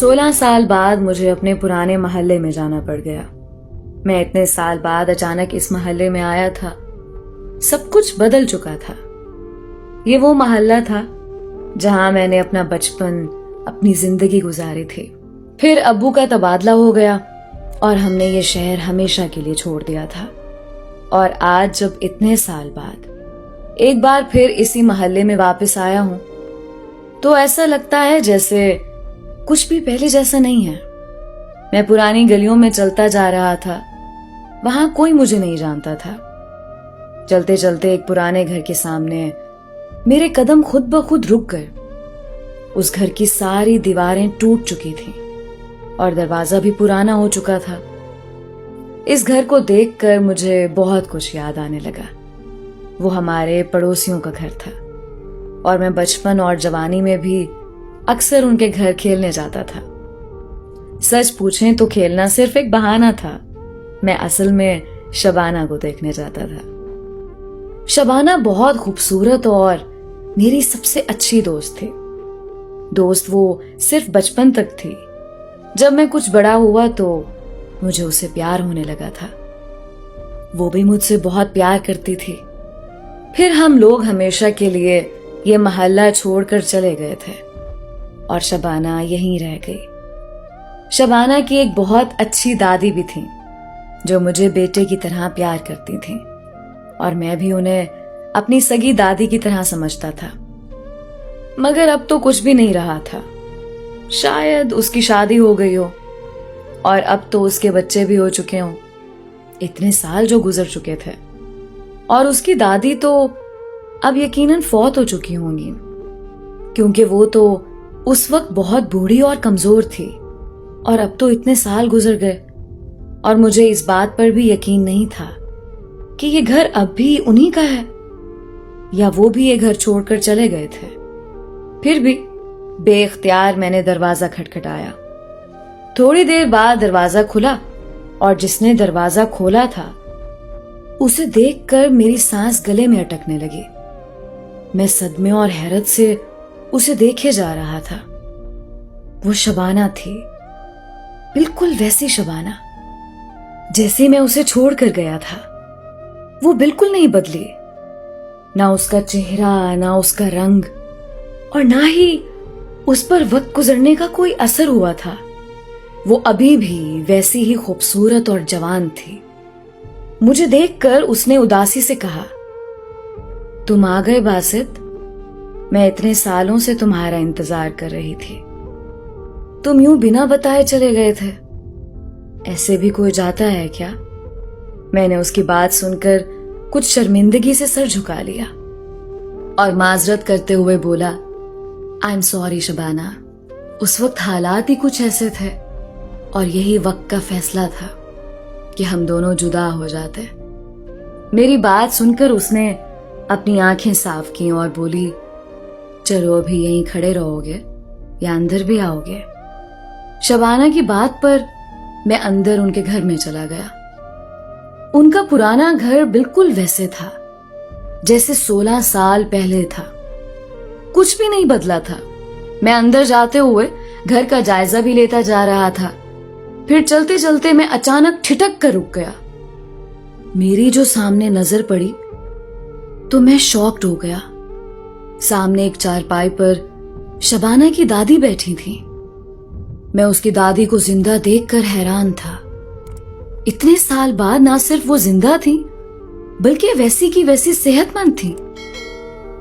16 سال بعد مجھے اپنے پرانے محلے میں جانا پڑ گیا۔ میں اتنے سال بعد اچانک اس محلے میں آیا تھا۔ سب کچھ بدل چکا تھا۔ یہ وہ محلہ تھا جہاں میں نے اپنا بچپن، اپنی زندگی گزاری تھی۔ پھر ابو کا تبادلہ ہو گیا اور ہم نے یہ شہر ہمیشہ کے لیے چھوڑ دیا تھا۔ اور آج جب اتنے سال بعد ایک بار پھر اسی محلے میں واپس آیا ہوں تو ایسا لگتا ہے جیسے کچھ بھی پہلے جیسا نہیں ہے۔ میں پرانی گلیوں میں چلتا جا رہا تھا، وہاں کوئی مجھے نہیں جانتا تھا۔ چلتے چلتے ایک پرانے گھر کے سامنے میرے قدم خود بخود رک گئے۔ اس گھر کی ساری دیواریں ٹوٹ چکی تھیں اور دروازہ بھی پرانا ہو چکا تھا۔ اس گھر کو دیکھ کر مجھے بہت کچھ یاد آنے لگا۔ وہ ہمارے پڑوسیوں کا گھر تھا اور میں بچپن اور جوانی میں بھی اکثر ان کے گھر کھیلنے جاتا تھا۔ سچ پوچھیں تو کھیلنا صرف ایک بہانہ تھا۔ میں اصل میں شبانہ کو دیکھنے جاتا تھا۔ شبانہ بہت خوبصورت اور میری سب سے اچھی دوست تھی۔ دوست وہ صرف بچپن تک تھی۔ جب میں کچھ بڑا ہوا تو مجھے اسے پیار ہونے لگا تھا۔ وہ بھی مجھ سے بہت پیار کرتی تھی۔ پھر ہم لوگ ہمیشہ کے لیے یہ محلہ چھوڑ کر چلے گئے تھے اور شبانہ یہیں رہ گئی۔ شبانہ کی ایک بہت اچھی دادی بھی تھی جو مجھے بیٹے کی طرح پیار کرتی تھیں اور میں بھی انہیں اپنی سگی دادی کی طرح سمجھتا تھا۔ مگر اب تو کچھ بھی نہیں رہا تھا۔ شاید اس کی شادی ہو گئی ہو اور اب تو اس کے بچے بھی ہو چکے ہوں۔ اتنے سال جو گزر چکے تھے۔ اور اس کی دادی تو اب یقیناً فوت ہو چکی ہوں گی، کیونکہ وہ تو اس وقت بہت بوڑھی اور کمزور تھی اور اب تو اتنے سال گزر گئے اور مجھے اس بات پر بھی یقین نہیں تھا کہ یہ گھر اب بھی انہی کا ہے یا وہ بھی یہ گھر چھوڑ کر چلے گئے تھے۔ پھر بھی بے اختیار میں نے دروازہ کھٹکھٹایا۔ تھوڑی دیر بعد دروازہ کھلا اور جس نے دروازہ کھولا تھا اسے دیکھ کر میری سانس گلے میں اٹکنے لگی۔ میں صدمے اور حیرت سے اسے دیکھے جا رہا تھا۔ وہ شبانہ تھی، بالکل ویسی شبانہ جیسے میں اسے چھوڑ کر گیا تھا۔ وہ بالکل نہیں بدلی، نہ اس کا چہرہ، نہ اس کا رنگ، اور نہ ہی اس پر وقت گزرنے کا کوئی اثر ہوا تھا۔ وہ ابھی بھی ویسی ہی خوبصورت اور جوان تھی۔ مجھے دیکھ کر اس نے اداسی سے کہا، تم آ گئے باسط؟ میں اتنے سالوں سے تمہارا انتظار کر رہی تھی۔ تم یوں بنا بتائے چلے گئے تھے۔ ایسے بھی کوئی جاتا ہے کیا؟ میں نے اس کی بات سن کر کچھ شرمندگی سے سر جھکا لیا اور معذرت کرتے ہوئے بولا، آئی ایم سوری شبانہ، اس وقت حالات ہی کچھ ایسے تھے اور یہی وقت کا فیصلہ تھا کہ ہم دونوں جدا ہو جاتے۔ میری بات سن کر اس نے اپنی آنکھیں صاف کی اور بولی، چلو ابھی یہیں کھڑے رہو گے یا اندر بھی آؤ گے؟ شبانہ کی بات پر میں اندر ان کے گھر میں چلا گیا۔ ان کا پرانا گھر بالکل ویسے تھا جیسے 16 سال پہلے تھا۔ کچھ بھی نہیں بدلا تھا۔ میں اندر جاتے ہوئے گھر کا جائزہ بھی لیتا جا رہا تھا۔ پھر چلتے چلتے میں اچانک ٹھٹک کر رک گیا۔ میری جو سامنے نظر پڑی تو میں شاکڈ ہو گیا۔ سامنے ایک چارپائی پر شبانہ کی دادی بیٹھی تھی۔ میں اس کی دادی کو زندہ دیکھ کر حیران تھا۔ اتنے سال بعد نہ صرف وہ زندہ تھی بلکہ ویسی کی ویسی صحت مند تھی۔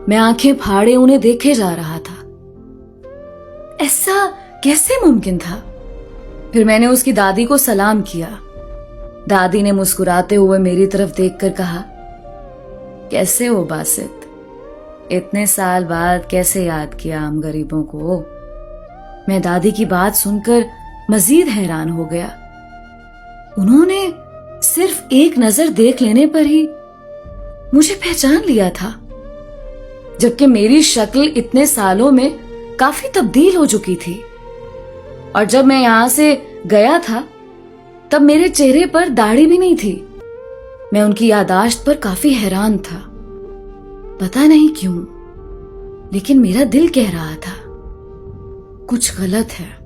میں آنکھیں پھاڑے انہیں دیکھے جا رہا تھا۔ ایسا کیسے ممکن تھا؟ پھر میں نے اس کی دادی کو سلام کیا۔ دادی نے مسکراتے ہوئے میری طرف دیکھ کر کہا، کیسے ہو باسط؟ اتنے سال بعد کیسے یاد کیا ہم غریبوں کو؟ میں دادی کی بات سن کر مزید حیران ہو گیا۔ انہوں نے صرف ایک نظر دیکھ لینے پر ہی مجھے پہچان لیا تھا، جبکہ میری شکل اتنے سالوں میں کافی تبدیل ہو چکی تھی۔ اور جب میں یہاں سے گیا تھا تب میرے چہرے پر داڑھی بھی نہیں تھی۔ میں ان کی یادداشت پر کافی حیران تھا۔ پتہ نہیں کیوں، لیکن میرا دل کہہ رہا تھا کچھ غلط ہے۔